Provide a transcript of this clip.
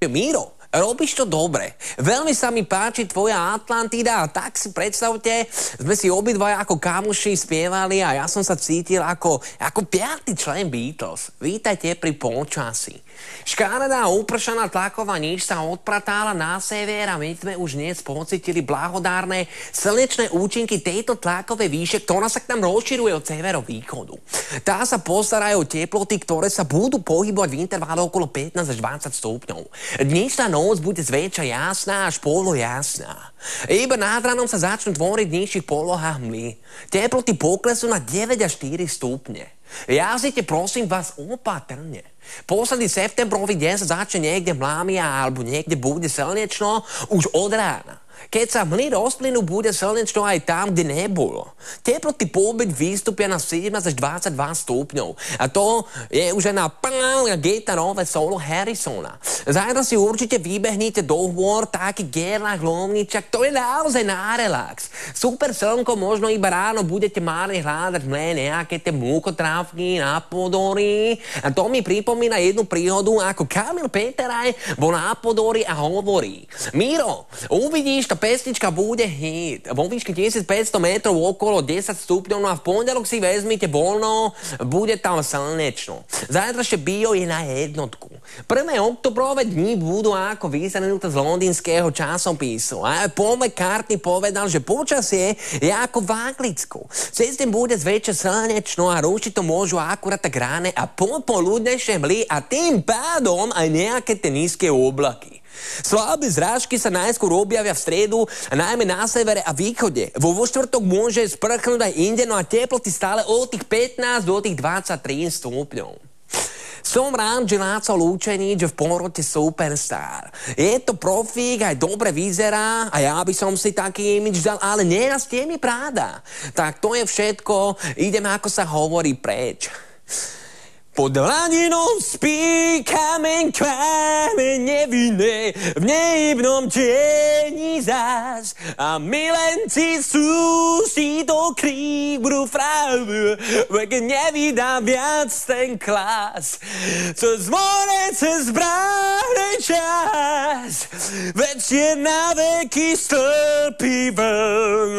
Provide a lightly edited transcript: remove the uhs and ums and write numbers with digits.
Míro, robíš to dobre. Veľmi sa mi páči tvoja Atlantida a tak si predstavte, sme si obidvaja ako kamoši spievali a ja som sa cítil ako piaty člen Beatles. Vítajte pri polčasi. Škaredá upršaná tlaková níž sa odpratála na sever a my sme už dnes pocítili blahodárne slnečné účinky tejto tlakovej výše, ktorá sa k nám rozširuje od severovýchodu. Tá sa postarajú o teploty, ktoré sa budú pohybovať v intervále okolo 15 až 20 stupňov. Dnešná noc bude zväčša jasná až polojasná. Iba nad ranom sa začnú tvoriť v nižších polohách mly. Teploty poklesú na 9 až 4 stupne. Jazdite prosím vás opatrne. Posledný septembrový deň sa začne niekde mlámia alebo niekde bude slnečno už od rána. Keď sa mly rozplynú, bude slnečno aj tam, kde nebolo. Teploty po obed vystúpia na 17 až 22 stupňov. A to je už aj na gitarové solo Harrisona. Zajtra si určite vybehnite do hôr taký Gerlach Lomničak, to je naozaj na relax. Super slnko, možno iba ráno budete márne hľadať nejaké tie múkotrávky na Podori. A to mi pripomína jednu príhodu, ako Kamil Peteraj bol na Podori a hovorí: Miro, uvidíš, tá pesnička bude hit. Vo výške 1500 metrov okolo 10 stupňov, no a v pondelok si vezmite voľno, bude tam slnečno. Zajtrašie bio je na jednotku. 1. oktobrové dni budú ako vyzernuté z londýnskeho časopisu. A Paul McCartney povedal, že počasie je ako v Anglicku. Cez deň bude zväčša slnečno a rušiť to môžu akurát tak ráne a popoludnejšie mly a tým pádom aj nejaké tie nízke oblaky. Slabé zrážky sa najskôr objavia v stredu a najmä na severe a východe. Vo štvrtok môže sprchnúť aj inde, no a teploty stále od tých 15 do tých 23 stupňov. Som rád, že Láco Lučenič v porote superstar. Je to profík, aj dobre vyzerá a ja by som si taký imidž dal, ale nerastie mi práda. Tak to je všetko, ideme, ako sa hovorí, preč. Pod hladinou spí kameň nevinné, v nehybnom tieni zás. A milenci sú si do krík budú frávu, keď nevydá viac ten klas. Cez more, cez bráhne čas, veď je na veky stĺpy vln.